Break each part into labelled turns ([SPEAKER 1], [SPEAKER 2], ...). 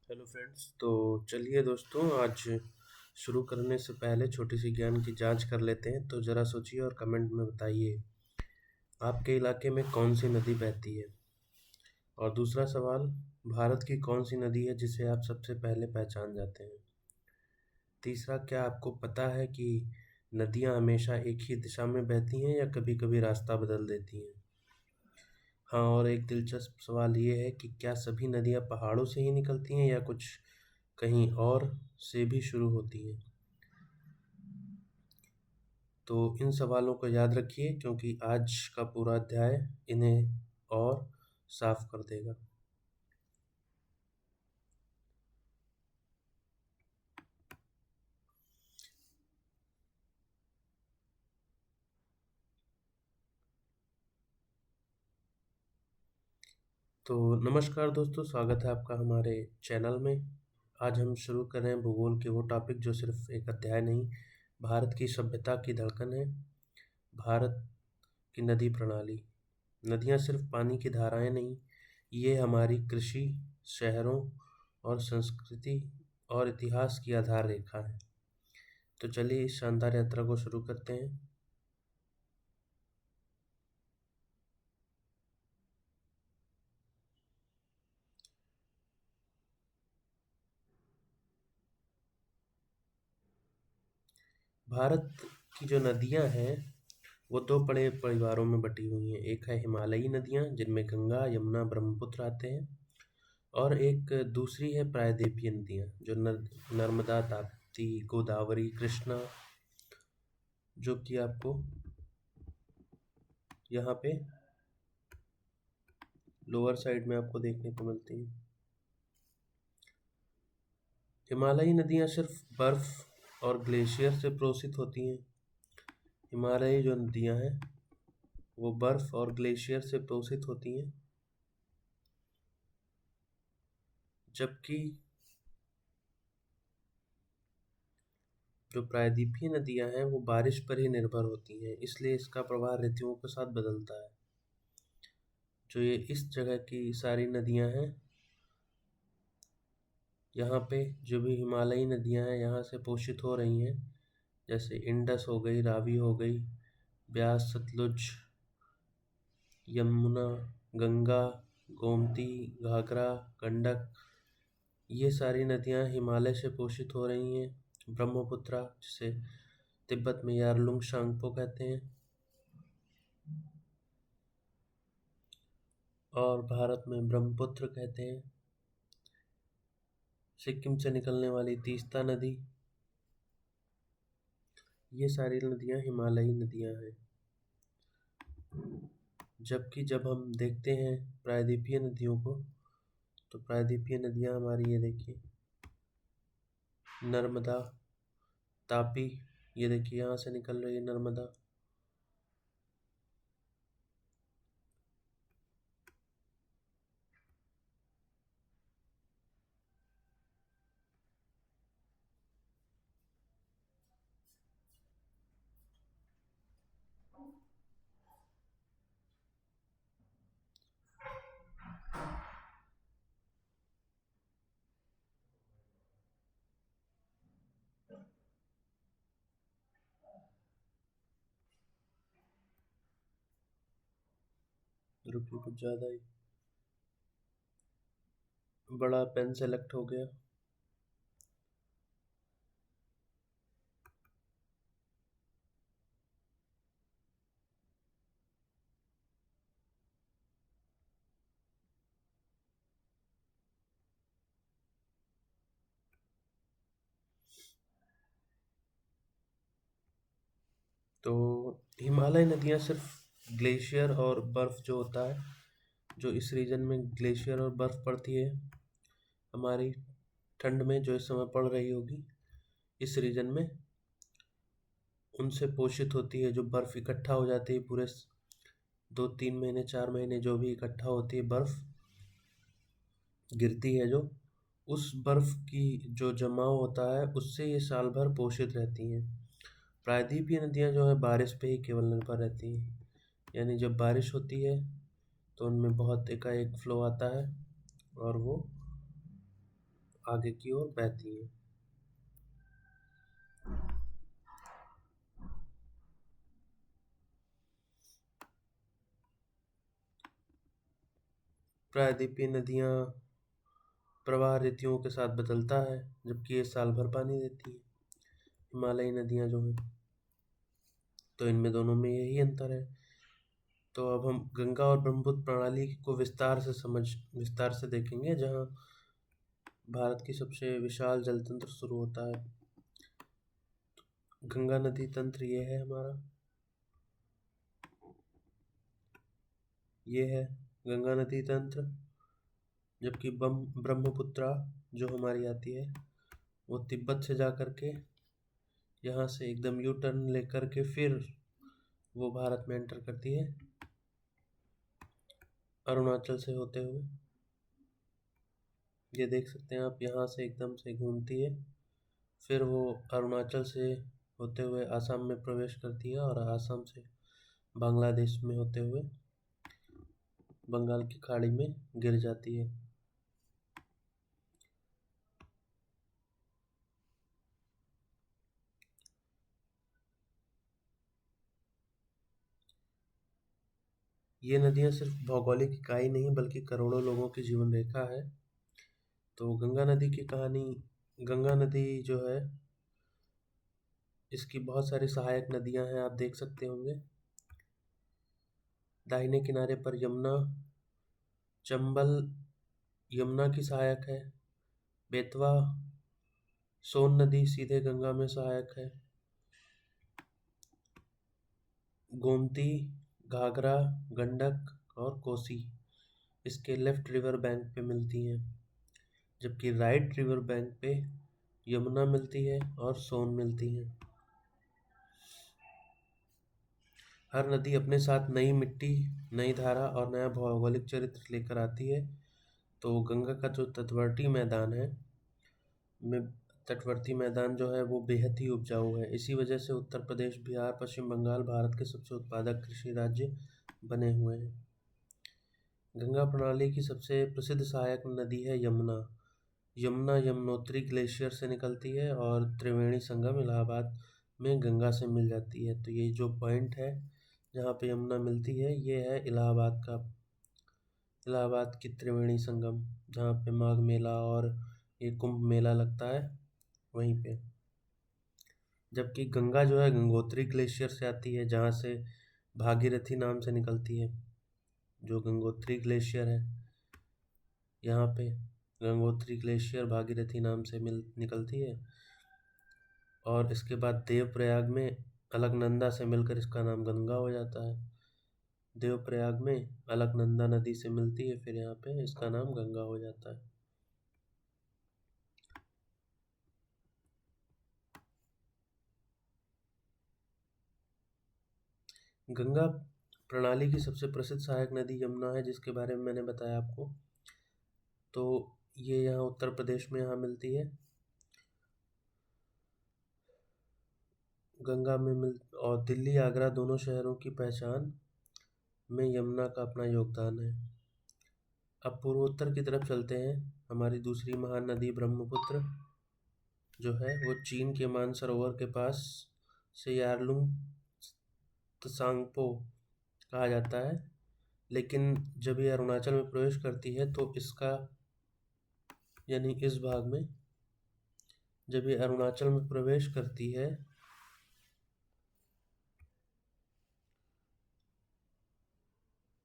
[SPEAKER 1] Hello friends. तो चलिए दोस्तों, आज शुरू करने से पहले छोटी सी ज्ञान की जांच कर लेते हैं। तो ज़रा सोचिए और कमेंट में बताइए, आपके इलाके में कौन सी नदी बहती है। और दूसरा सवाल, भारत की कौन सी नदी है जिसे आप सबसे पहले पहचान जाते हैं। तीसरा, क्या आपको पता है कि नदियां हमेशा एक ही दिशा में बहती हैं या कभी-कभी रास्ता बदल देती हैं। हाँ, और एक दिलचस्प सवाल ये है कि क्या सभी नदियां पहाड़ों से ही निकलती हैं या कुछ कहीं और से भी शुरू होती हैं। तो इन सवालों को याद रखिए, क्योंकि आज का पूरा अध्याय इन्हें और साफ कर देगा। तो नमस्कार दोस्तों, स्वागत है आपका हमारे चैनल में। आज हम शुरू कर रहे हैं भूगोल के वो टॉपिक जो सिर्फ एक अध्याय नहीं, भारत की सभ्यता की धड़कन है। भारत की नदी प्रणाली। नदियाँ सिर्फ पानी की धाराएं नहीं, ये हमारी कृषि, शहरों और संस्कृति और इतिहास की आधार रेखा है। तो चलिए इस शानदार यात्रा को शुरू करते हैं। भारत की जो नदियाँ हैं वो दो बड़े परिवारों में बटी हुई हैं। एक है हिमालयी नदियाँ, जिनमें गंगा, यमुना, ब्रह्मपुत्र आते हैं। और एक दूसरी है प्रायद्वीपीय नदियाँ, जो नर्मदा, ताप्ती, गोदावरी, कृष्णा, जो कि आपको यहाँ पे लोअर साइड में आपको देखने को मिलती हैं। हिमालयी नदियाँ सिर्फ बर्फ और ग्लेशियर से प्रोसित होती हैं। हिमालयी जो नदियाँ हैं वो बर्फ और ग्लेशियर से प्रोसित होती हैं, जबकि जो प्रायद्वीपीय नदियाँ हैं वो बारिश पर ही निर्भर होती हैं, इसलिए इसका प्रवाह ऋतुओं के साथ बदलता है। जो ये इस जगह की सारी नदियाँ हैं, यहाँ पे जो भी हिमालयी नदियाँ हैं यहाँ से पोषित हो रही हैं, जैसे इंडस हो गई, रावी हो गई, ब्यास, सतलुज, यमुना, गंगा, गोमती, घाघरा, गंडक, ये सारी नदियाँ हिमालय से पोषित हो रही हैं। ब्रह्मपुत्रा, जिसे तिब्बत में यारलुंग शांगपो कहते हैं, और भारत में ब्रह्मपुत्र कहते हैं। सिक्किम से निकलने वाली तीस्ता नदी, ये सारी नदियाँ हिमालयी नदियाँ हैं। जबकि जब हम देखते हैं प्रायद्वीपीय नदियों को, तो प्रायद्वीपीय नदियाँ हमारी ये देखिए, नर्मदा, तापी, ये देखिए यहाँ से निकल रही है नर्मदा। रुकिए, कुछ ज़्यादा ही बड़ा पेन सेलेक्ट हो गया। तो हिमालय नदियाँ सिर्फ ग्लेशियर और बर्फ़ जो होता है, जो इस रीजन में ग्लेशियर और बर्फ़ पड़ती है हमारी ठंड में, जो इस समय पड़ रही होगी इस रीजन में, उनसे पोषित होती है। जो बर्फ़ इकट्ठा हो जाती है पूरे 2-3 महीने, 4 महीने, जो भी इकट्ठा होती है बर्फ़ गिरती है, जो उस बर्फ़ की जो जमाव होता है उससे ये साल भर पोषित रहती हैं। प्रायद्वीपीय नदियाँ जो है बारिश पे ही केवल निर्भर रहती हैं, यानी जब बारिश होती है तो उनमें बहुत एकाएक फ्लो आता है और वो आगे की ओर बहती हैं। प्रायद्वीपीय नदियाँ प्रवाह ऋतुओं के साथ बदलता है, जबकि ये साल भर पानी देती है। हिमालयी नदियाँ जो हैं, तो इनमें दोनों में यही अंतर है। तो अब हम गंगा और ब्रह्मपुत्र प्रणाली को विस्तार से देखेंगे, जहाँ भारत की सबसे विशाल जल तंत्र शुरू होता है। गंगा नदी तंत्र ये है हमारा, ये है गंगा नदी तंत्र। जबकि ब्रह्मपुत्रा जो हमारी आती है, वो तिब्बत से जा कर के यहाँ से एकदम यू टर्न लेकर के फिर वो भारत में एंटर करती है, अरुणाचल से होते हुए। ये देख सकते हैं आप, यहाँ से एकदम से घूमती है, फिर वो अरुणाचल से होते हुए आसाम में प्रवेश करती है, और आसाम से बांग्लादेश में होते हुए बंगाल की खाड़ी में गिर जाती है। ये नदियाँ सिर्फ भौगोलिक इकाई नहीं, बल्कि करोड़ों लोगों की जीवन रेखा है। तो गंगा नदी की कहानी, गंगा नदी जो है, इसकी बहुत सारी सहायक नदियां हैं, आप देख सकते होंगे। दाहिने किनारे पर यमुना, चंबल यमुना की सहायक है। बेतवा, सोन नदी सीधे गंगा में सहायक है। गोमती, घाघरा, गंडक और कोसी इसके लेफ्ट रिवर बैंक पे मिलती हैं, जबकि राइट रिवर बैंक पे यमुना मिलती है और सोन मिलती है। हर नदी अपने साथ नई मिट्टी, नई धारा और नया भौगोलिक चरित्र लेकर आती है। तो गंगा का जो तटवर्ती मैदान जो है वो बेहद ही उपजाऊ है। इसी वजह से उत्तर प्रदेश, बिहार, पश्चिम बंगाल भारत के सबसे उत्पादक कृषि राज्य बने हुए हैं। गंगा प्रणाली की सबसे प्रसिद्ध सहायक नदी है यमुना। यमुना यमुनोत्री ग्लेशियर से निकलती है और त्रिवेणी संगम इलाहाबाद में गंगा से मिल जाती है। तो ये जो पॉइंट है जहाँ पे यमुना मिलती है, ये है इलाहाबाद की त्रिवेणी संगम, जहाँ पे माघ मेला और ये कुंभ मेला लगता है, वहीं पे। जबकि गंगा जो है गंगोत्री ग्लेशियर से आती है, जहाँ से भागीरथी नाम से निकलती है। जो गंगोत्री ग्लेशियर है, यहाँ पे गंगोत्री ग्लेशियर भागीरथी नाम से निकलती है, और इसके बाद देवप्रयाग में अलकनंदा से मिलकर इसका नाम गंगा हो जाता है। देवप्रयाग में अलकनंदा नदी से मिलती है, फिर यहाँ पे इसका नाम गंगा हो जाता है। गंगा प्रणाली की सबसे प्रसिद्ध सहायक नदी यमुना है, जिसके बारे में मैंने बताया आपको। तो ये यहाँ उत्तर प्रदेश में यहाँ मिलती है, गंगा में और दिल्ली आगरा दोनों शहरों की पहचान में यमुना का अपना योगदान है। अब पूर्वोत्तर की तरफ चलते हैं। हमारी दूसरी महान नदी ब्रह्मपुत्र जो है वो चीन के मानसरोवर के पास से यारलुंग त्सांगपो कहा जाता है। लेकिन जब ये अरुणाचल में प्रवेश करती है तो इसका, यानी इस भाग में जब ये अरुणाचल में प्रवेश करती है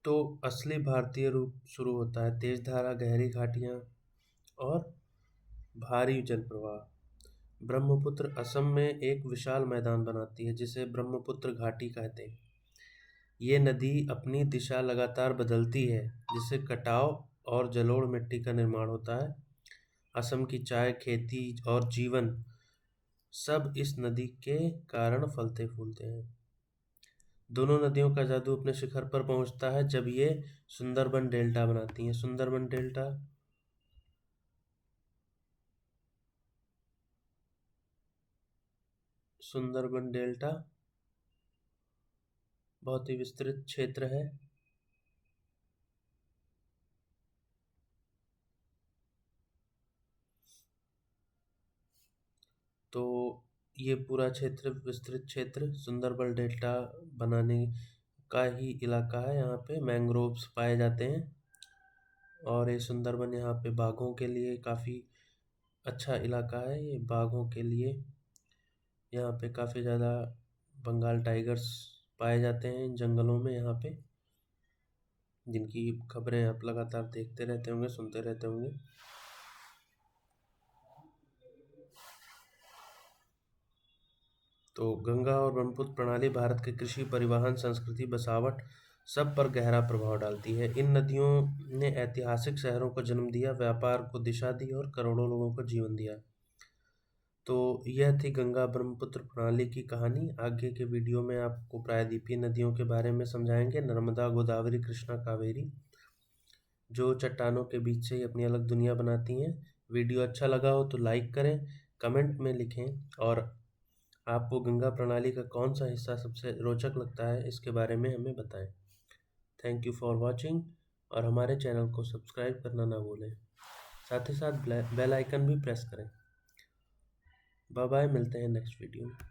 [SPEAKER 1] तो असली भारतीय रूप शुरू होता है। तेज धारा, गहरी घाटियाँ और भारी जल प्रवाह। ब्रह्मपुत्र असम में एक विशाल मैदान बनाती है, जिसे ब्रह्मपुत्र घाटी कहते हैं। ये नदी अपनी दिशा लगातार बदलती है, जिससे कटाव और जलोढ़ मिट्टी का निर्माण होता है। असम की चाय खेती और जीवन सब इस नदी के कारण फलते फूलते हैं। दोनों नदियों का जादू अपने शिखर पर पहुंचता है जब ये सुंदरबन डेल्टा बनाती हैं। सुंदरबन डेल्टा बहुत ही विस्तृत क्षेत्र है। तो ये पूरा क्षेत्र, विस्तृत क्षेत्र सुंदरबन डेल्टा बनाने का ही इलाका है। यहाँ पे मैंग्रोव्स पाए जाते हैं और ये सुंदरबन यहाँ पे बाघों के लिए काफ़ी अच्छा इलाका है। ये बाघों के लिए यहाँ पे काफ़ी ज़्यादा बंगाल टाइगर्स पाए जाते हैं इन जंगलों में यहाँ पे, जिनकी खबरें आप लगातार देखते रहते होंगे, सुनते रहते होंगे। तो गंगा और ब्रह्मपुत्र प्रणाली भारत के कृषि, परिवहन, संस्कृति, बसावट सब पर गहरा प्रभाव डालती है। इन नदियों ने ऐतिहासिक शहरों को जन्म दिया, व्यापार को दिशा दी और करोड़ों लोगों को जीवन दिया। तो यह थी गंगा ब्रह्मपुत्र प्रणाली की कहानी। आगे के वीडियो में आपको प्रायद्वीपीय नदियों के बारे में समझाएंगे, नर्मदा, गोदावरी, कृष्णा, कावेरी, जो चट्टानों के बीच से ही अपनी अलग दुनिया बनाती हैं। वीडियो अच्छा लगा हो तो लाइक करें, कमेंट में लिखें और आपको गंगा प्रणाली का कौन सा हिस्सा सबसे रोचक लगता है इसके बारे में हमें बताएं। थैंक यू फॉर वॉचिंग और हमारे चैनल को सब्सक्राइब करना ना भूलें। साथ ही साथ बेल आइकन भी प्रेस करें। बाय बाय, मिलते हैं नेक्स्ट वीडियो में।